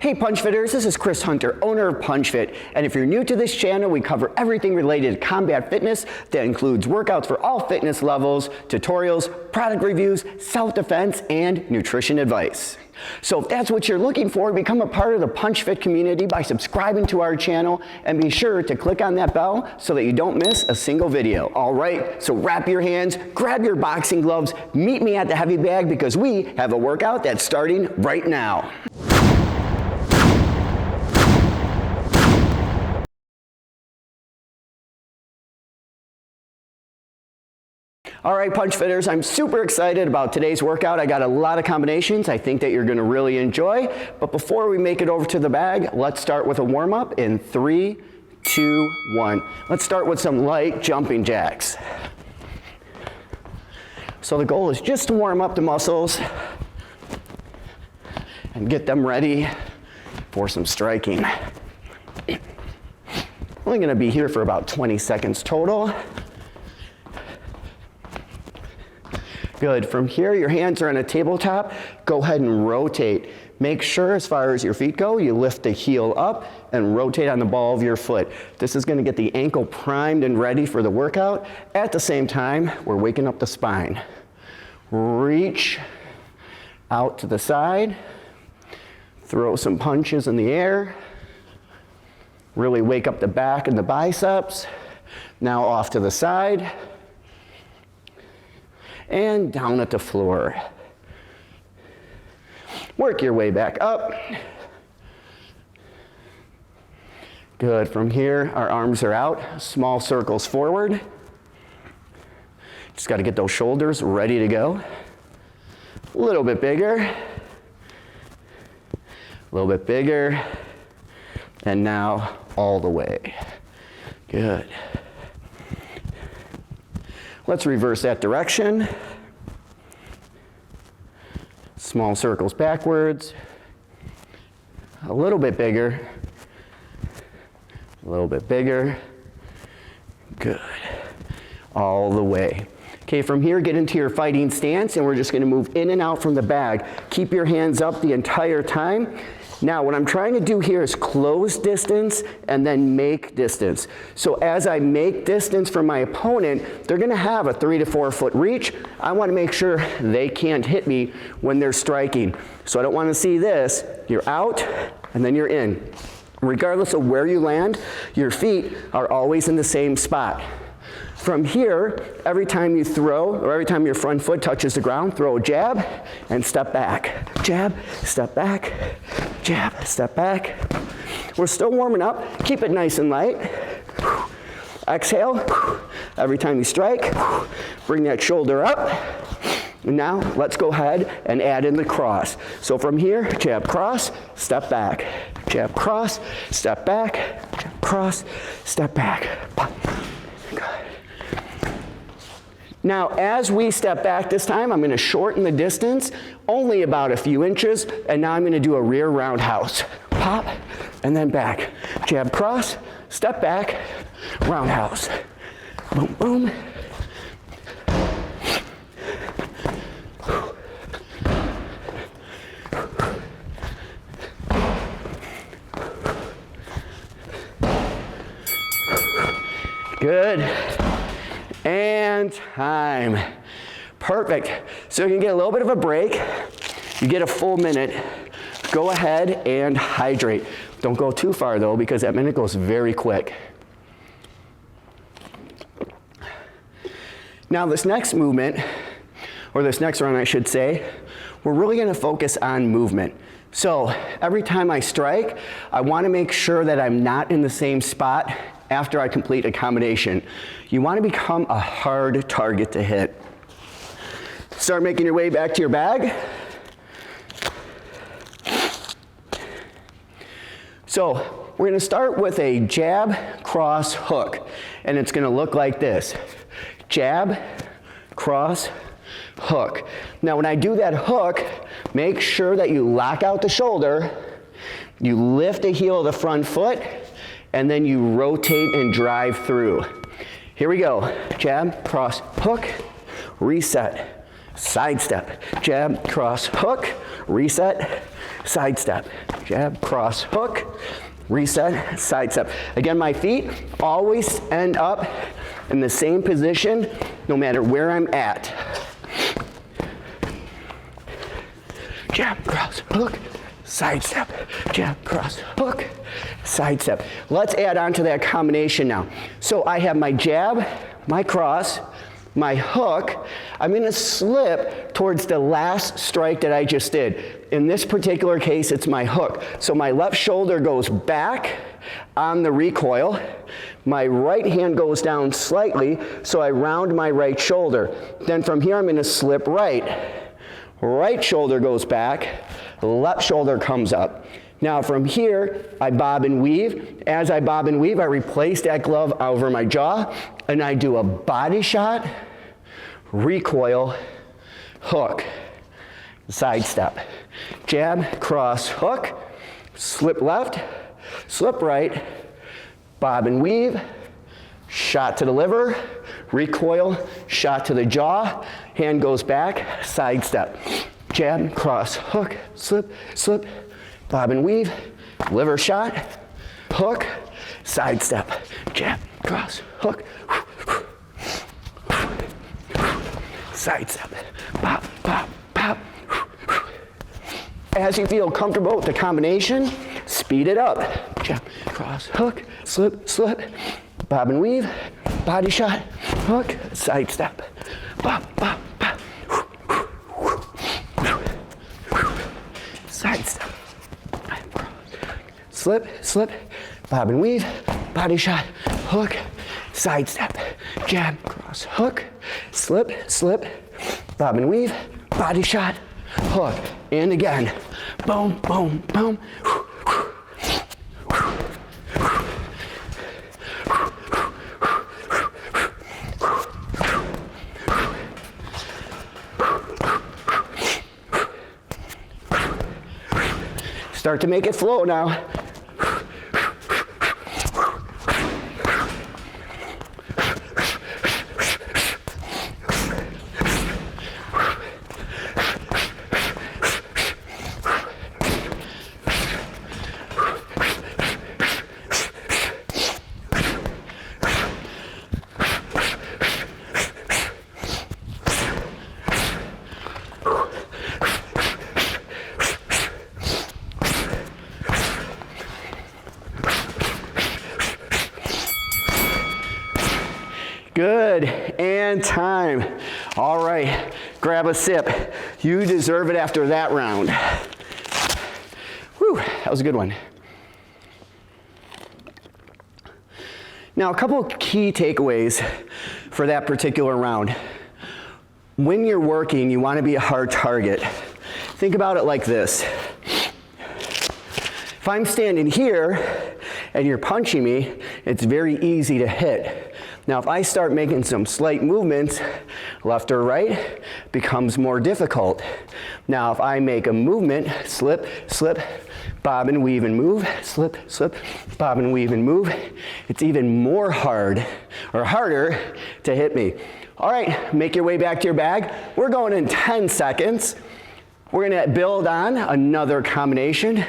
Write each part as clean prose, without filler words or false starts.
Hey Punch Fitters, this is Chris Hunter, owner of Punch Fit, and if you're new to this channel, we cover everything related to combat fitness that includes workouts for all fitness levels, tutorials, product reviews, self-defense, and nutrition advice. So if that's what you're looking for, become a part of the Punch Fit community by subscribing to our channel and be sure to click on that bell so that you don't miss a single video. All right, so wrap your hands, grab your boxing gloves, meet me at the heavy bag because we have a workout that's starting right now. All right, Punch Fitters, I'm super excited about today's workout. I got a lot of combinations I think that you're gonna really enjoy. But before we make it over to the bag, let's start with a warm-up in 3, 2, 1. Let's start with some light jumping jacks. So the goal is just to warm up the muscles and get them ready for some striking. Only gonna be here for about 20 seconds total. Good. From here, your hands are on a tabletop. Go ahead and rotate. Make sure, as far as your feet go, you lift the heel up and rotate on the ball of your foot. This is going to get the ankle primed and ready for the workout. At the same time, we're waking up the spine. Reach out to the side. Throw some punches in the air. Really wake up the back and the biceps. Now off to the side. And down at the floor. Work your way back up. Good. From here, our arms are out, small circles forward. Just got to get those shoulders ready to go. A little bit bigger. A little bit bigger. And now all the way. Good. Let's reverse that direction. Small circles backwards. A little bit bigger. A little bit bigger. Good. All the way. Okay, from here, get into your fighting stance, and we're just gonna move in and out from the bag. Keep your hands up the entire time. Now, what I'm trying to do here is close distance and then make distance. So as I make distance from my opponent, they're gonna have a 3 to 4 foot reach. I wanna make sure they can't hit me when they're striking. So I don't wanna see this. You're out, and then you're in. Regardless of where you land, your feet are always in the same spot. From here, every time you throw, or every time your front foot touches the ground, throw a jab and step back. Jab, step back, jab, step back. We're still warming up. Keep it nice and light. Exhale. Every time you strike, bring that shoulder up. Now, let's go ahead and add in the cross. So from here, jab, cross, step back. Jab, cross, step back. Jab, cross, step back. Good. Now, as we step back this time, I'm going to shorten the distance, only about a few inches, and now I'm going to do a rear roundhouse. Pop, and then back. Jab, cross, step back, roundhouse. Boom, boom. Good. And time. Perfect. So you can get a little bit of a break. You get a full minute. Go ahead and hydrate. Don't go too far though, because that minute goes very quick. Now this next movement, or this next round I should say, we're really going to focus on movement. So every time I strike, I want to make sure that I'm not in the same spot after I complete a combination. You want to become a hard target to hit. Start making your way back to your bag. So we're going to start with a jab, cross, hook. And it's going to look like this. Jab, cross, hook. Now when I do that hook, make sure that you lock out the shoulder, you lift the heel of the front foot, and then you rotate and drive through. Here we go. Jab, cross, hook, reset, sidestep. Jab, cross, hook, reset, side step, jab, cross, hook, reset, side step. Again, my feet always end up in the same position no matter where I'm at. Jab, cross, hook, side step, jab, cross, hook, side step. Let's add on to that combination now. So I have my jab, my cross, my hook. I'm going to slip towards the last strike that I just did. In this particular case, it's my hook. So my left shoulder goes back on the recoil. My right hand goes down slightly, so I round my right shoulder. Then from here, I'm going to slip right. Right shoulder goes back, left shoulder comes up. Now from here, I bob and weave. As I bob and weave, I replace that glove over my jaw, and I do a body shot, recoil, hook, side step. Jab, cross, hook, slip left, slip right, bob and weave, shot to the liver, recoil, shot to the jaw, hand goes back, side step. Jab, cross, hook, slip, slip, bob and weave, liver shot, hook, side step. Jab, cross, hook, side step. Pop, pop, pop. As you feel comfortable with the combination, speed it up. Jab, cross, hook, slip, slip, bob and weave, body shot, hook, side step. Pop, pop, pop. Side step. Slip, slip, bob and weave, body shot, hook, side step. Jab, cross, hook, slip, slip, bob and weave, body shot, hook. And again. Boom, boom, boom. Start to make it flow now. Good, and time. All right, grab a sip. You deserve it after that round. Whew, that was a good one. Now, a couple of key takeaways for that particular round. When you're working, you want to be a hard target. Think about it like this. If I'm standing here and you're punching me, it's very easy to hit. Now, if I start making some slight movements, left or right, becomes more difficult. Now, if I make a movement, slip, slip, bob and weave and move, slip, slip, bob and weave and move, it's even more hard or harder to hit me. All right, make your way back to your bag. We're going in 10 seconds. We're gonna build on another combination.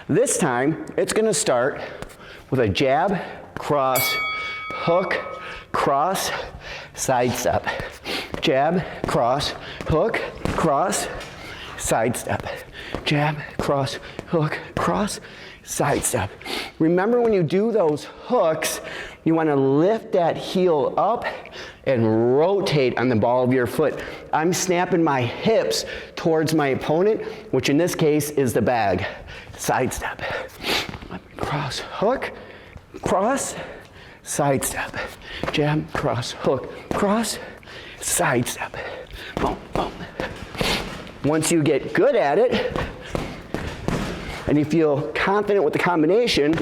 This time, it's gonna start with a jab, cross, hook, cross, side step. Jab, cross, hook, cross, side step. Jab, cross, hook, cross, side step. Remember, when you do those hooks, you want to lift that heel up and rotate on the ball of your foot. I'm snapping my hips towards my opponent, which in this case is the bag. Side step. Cross, hook, cross, side step. Jab, cross, hook, cross, side step. Boom, boom. Once you get good at it, and you feel confident with the combination,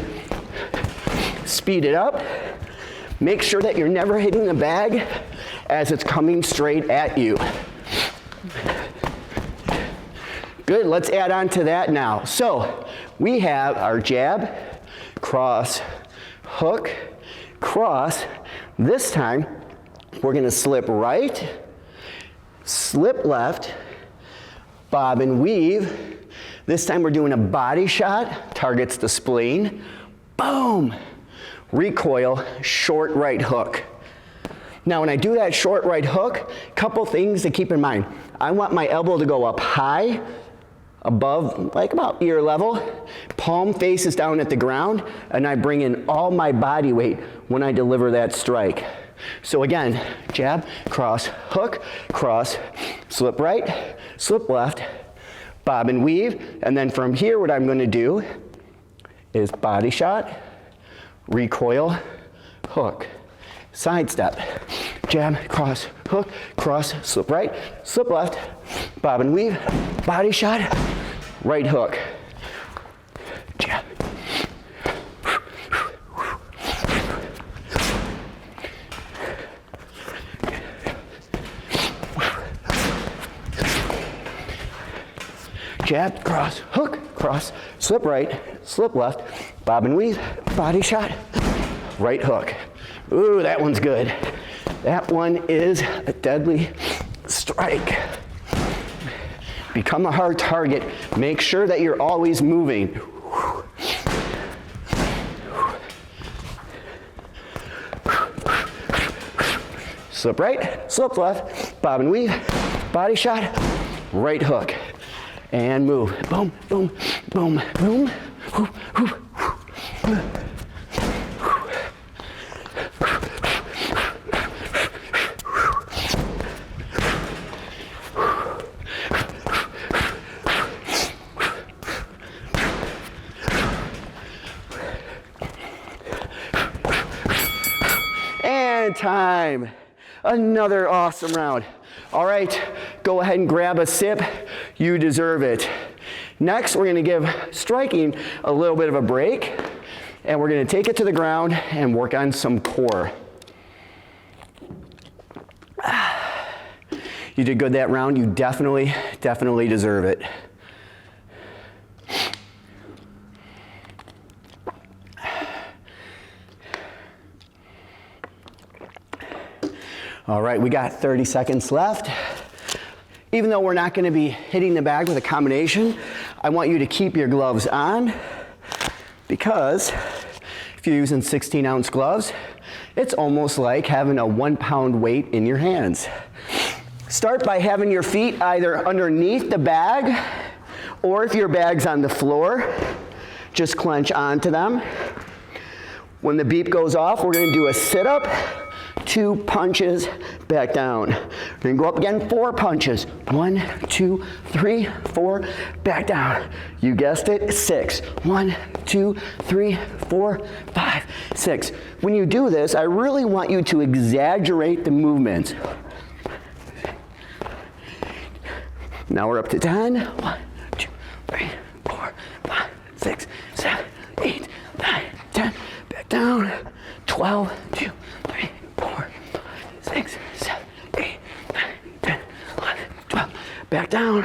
speed it up. Make sure that you're never hitting the bag as it's coming straight at you. Good, let's add on to that now. So we have our jab, cross, hook, cross. This time, we're gonna slip right, slip left, bob and weave, This time we're doing a body shot, targets the spleen. Boom! Recoil, short right hook. Now when I do that short right hook, couple things to keep in mind. I want my elbow to go up high, above, like about ear level. Palm faces down at the ground, and I bring in all my body weight when I deliver that strike. So again, jab, cross, hook, cross, slip right, slip left, bob and weave, and then from here what I'm going to do is body shot, recoil, hook, sidestep, jab, cross, hook, cross, slip right, slip left, bob and weave, body shot, right hook, jab. Jab, cross, hook, cross, slip right, slip left, bob and weave, body shot, right hook. Ooh, that one's good. That one is a deadly strike. Become a hard target. Make sure that you're always moving. Slip right, slip left, bob and weave, body shot, right hook. And move. Boom, boom, boom, boom. And time. Another awesome round. All right, go ahead and grab a sip. You deserve it. Next, we're going to give striking a little bit of a break, and we're going to take it to the ground and work on some core. You did good that round. You definitely deserve it. All right, we got 30 seconds left. Even though we're not going to be hitting the bag with a combination, I want you to keep your gloves on, because if you're using 16-ounce gloves, it's almost like having a 1-pound weight in your hands. Start by having your feet either underneath the bag, or if your bag's on the floor, just clench onto them. When the beep goes off, we're going to do a sit-up, 2 punches, back down. We're going to go up again, 4 punches. 1, 2, 3, 4, back down. You guessed it, 6. 1, 2, 3, 4, 5, 6. When you do this, I really want you to exaggerate the movements. Now we're up to 10. 1, 2, 3, 4, 5, 6, 7, 8, 9, 10. Back down. 12, 2, 3, 4, 6, 7, 8, 9, 10, 11, 12. Back down.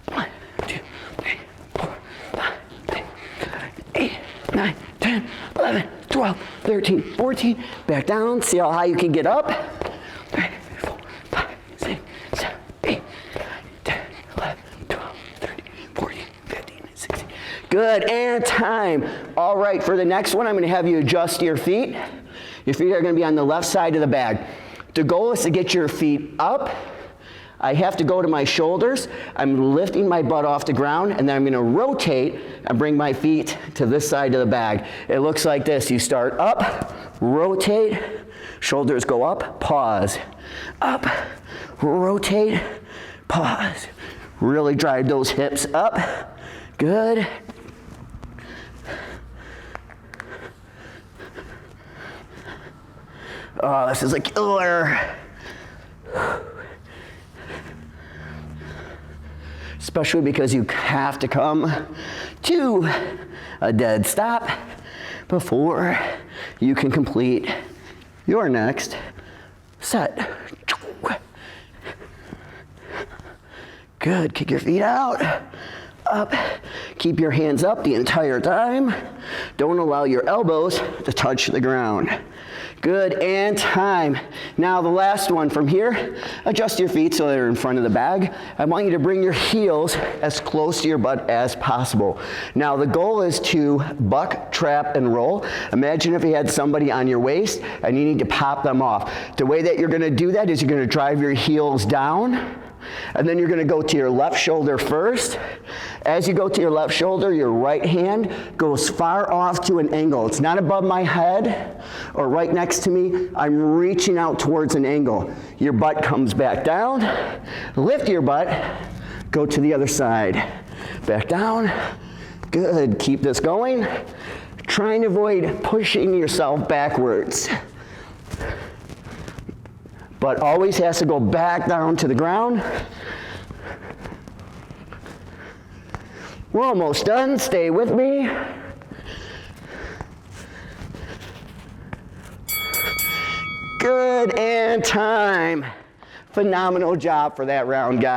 1, 2, 3, 4, 5, 6, 7, 8, 9, 10, 11, 12, 13, 14. Back down. See how high you can get up. 3, 4, 5, 6, 7, 8, 9, 10, 11, 12, 13, 14, 15, 16. Good, and time. All right, for the next one, I'm going to have you adjust your feet. Your feet are going to be on the left side of the bag. The goal is to get your feet up. I have to go to my shoulders. I'm lifting my butt off the ground, and then I'm going to rotate and bring my feet to this side of the bag. It looks like this. You start up, rotate, shoulders go up, pause. Up, rotate, pause. Really drive those hips up. Good. Oh, this is a killer. Especially because you have to come to a dead stop before you can complete your next set. Good, kick your feet out, up. Keep your hands up the entire time. Don't allow your elbows to touch the ground. Good, and time. Now the last one from here, adjust your feet so they're in front of the bag. I want you to bring your heels as close to your butt as possible. Now the goal is to buck, trap, and roll. Imagine if you had somebody on your waist and you need to pop them off. The way that you're gonna do that is you're gonna drive your heels down, and then you're going to go to your left shoulder first. As you go to your left shoulder, your right hand goes far off to an angle. It's not above my head or right next to me. I'm reaching out towards an angle. Your butt comes back down. Lift your butt. Go to the other side. Back down. Good. Keep this going. Trying to avoid pushing yourself backwards, but always has to go back down to the ground. We're almost done. Stay with me. Good, and time. Phenomenal job for that round, guys.